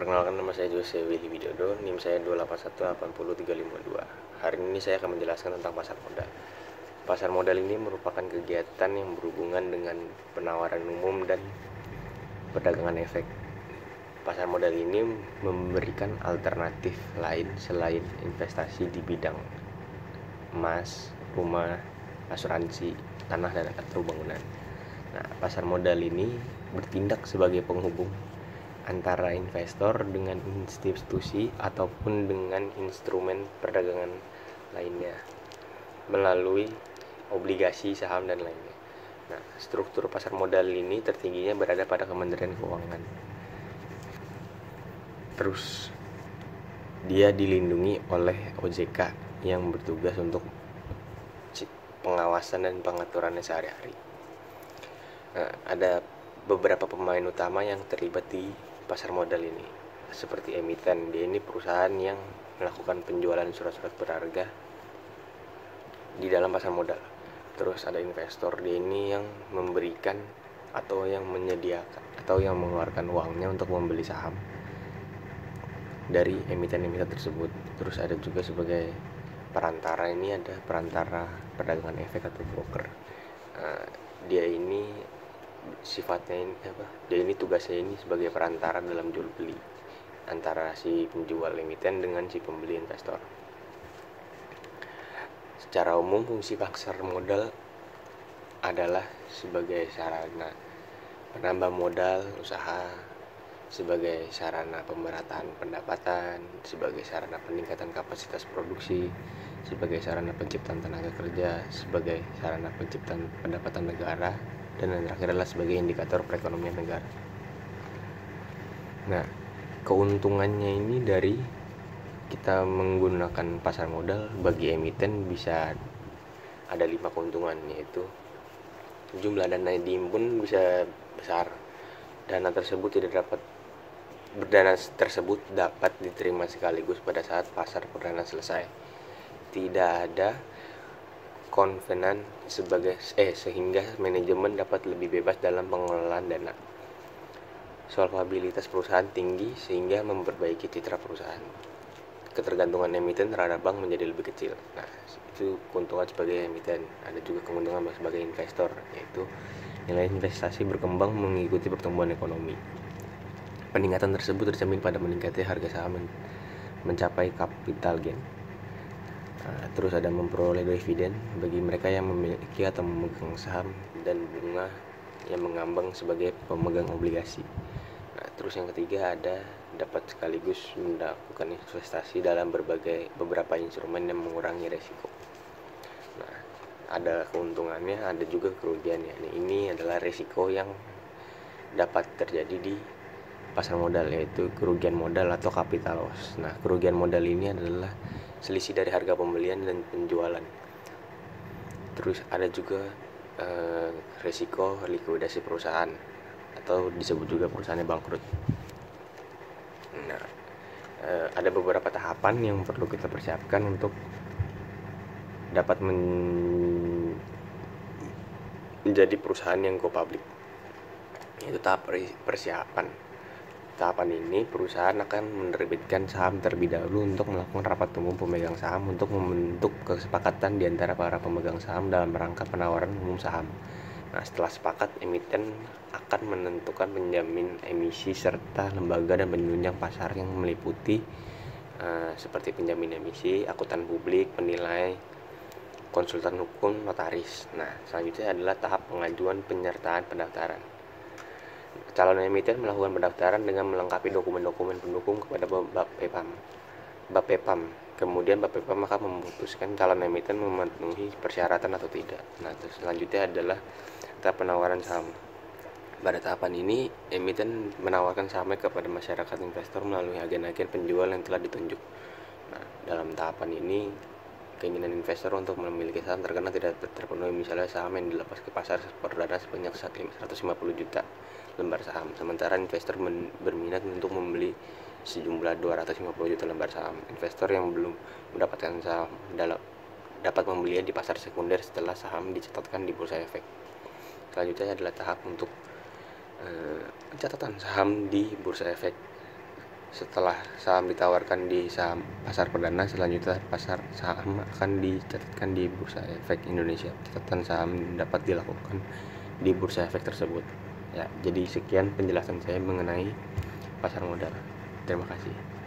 Perkenalkan, nama saya Jose Willy Widodo, NIM saya 281800352. Hari ini saya akan menjelaskan tentang pasar modal. Pasar modal ini merupakan kegiatan yang berhubungan dengan penawaran umum dan perdagangan efek. Pasar modal ini memberikan alternatif lain selain investasi di bidang emas, rumah, asuransi, tanah, dan atau bangunan. Nah, pasar modal ini bertindak sebagai penghubung antara investor dengan institusi ataupun dengan instrumen perdagangan lainnya melalui obligasi, saham, dan lainnya. Nah, struktur pasar modal ini tertingginya berada pada Kementerian Keuangan. Terus dia dilindungi oleh OJK yang bertugas untuk pengawasan dan pengaturannya sehari-hari. Nah, ada beberapa pemain utama yang terlibat di pasar modal ini, seperti emiten. Dia ini perusahaan yang melakukan penjualan surat-surat berharga di dalam pasar modal. Terus ada investor. Dia ini yang memberikan atau yang menyediakan atau yang mengeluarkan uangnya untuk membeli saham dari emiten-emiten tersebut. Terus ada juga sebagai perantara. Ini ada perantara perdagangan efek atau broker. Dia ini sifatnya ini dia ini tugasnya ini sebagai perantara dalam jual beli antara si penjual emiten dengan si pembeli investor. Secara umum, fungsi pasar modal adalah sebagai sarana penambah modal usaha, sebagai sarana pemerataan pendapatan, sebagai sarana peningkatan kapasitas produksi, sebagai sarana penciptaan tenaga kerja, sebagai sarana penciptaan pendapatan negara, dan yang terakhir adalah sebagai indikator perekonomian negara. Nah, keuntungannya ini dari kita menggunakan pasar modal bagi emiten bisa ada 5 keuntungan, yaitu jumlah dana yang dihimpun bisa besar. Dana tersebut dapat diterima sekaligus pada saat pasar perdana selesai. Tidak ada konvenan sehingga manajemen dapat lebih bebas dalam pengelolaan dana. Solvabilitas perusahaan tinggi sehingga memperbaiki citra perusahaan. Ketergantungan emiten terhadap bank menjadi lebih kecil. Nah, itu keuntungan sebagai emiten. Ada juga keuntungan sebagai investor, yaitu nilai investasi berkembang mengikuti pertumbuhan ekonomi. Peningkatan tersebut tercermin pada meningkatnya harga saham mencapai capital gain. Terus ada memperoleh dividen bagi mereka yang memiliki atau memegang saham, dan bunga yang mengambang sebagai pemegang obligasi. Nah, terus yang ketiga ada dapat sekaligus melakukan investasi dalam beberapa instrumen yang mengurangi resiko. Nah, ada keuntungannya, ada juga kerugiannya. Nah, ini adalah resiko yang dapat terjadi di pasar modal, yaitu kerugian modal atau capital loss. Nah, kerugian modal ini adalah selisih dari harga pembelian dan penjualan. Terus ada juga resiko likuidasi perusahaan atau disebut juga perusahaannya bangkrut. Nah, ada beberapa tahapan yang perlu kita persiapkan untuk dapat menjadi perusahaan yang go public, yaitu tahap persiapan. Tahapan ini perusahaan akan menerbitkan saham terlebih dahulu untuk melakukan rapat umum pemegang saham untuk membentuk kesepakatan di antara para pemegang saham dalam rangka penawaran umum saham. Nah, setelah sepakat, emiten akan menentukan penjamin emisi serta lembaga dan penunjang pasar yang meliputi seperti penjamin emisi, akuntan publik, penilai, konsultan hukum, notaris. Nah, selanjutnya adalah tahap pengajuan penyertaan pendaftaran. Calon emiten melakukan pendaftaran dengan melengkapi dokumen-dokumen pendukung kepada Bapepam. Kemudian Bapepam akan memutuskan calon emiten memenuhi persyaratan atau tidak. Nah, terus selanjutnya adalah tahap penawaran saham. Pada tahapan ini, emiten menawarkan sahamnya kepada masyarakat investor melalui agen-agen penjual yang telah ditunjuk. Nah, dalam tahapan ini, keinginan investor untuk memiliki saham terkena tidak terpenuhi. Misalnya saham yang dilepas ke pasar perdana sebanyak 150 juta lembar saham, sementara investor berminat untuk membeli sejumlah 250 juta lembar saham. Investor yang belum mendapatkan saham dapat membelinya di pasar sekunder setelah saham dicatatkan di bursa efek. Selanjutnya adalah tahap untuk pencatatan saham di bursa efek. Setelah saham ditawarkan di saham pasar perdana, selanjutnya pasar saham akan dicatatkan di Bursa Efek Indonesia. Catatan saham dapat dilakukan di Bursa Efek tersebut. Ya, jadi sekian penjelasan saya mengenai pasar modal. Terima kasih.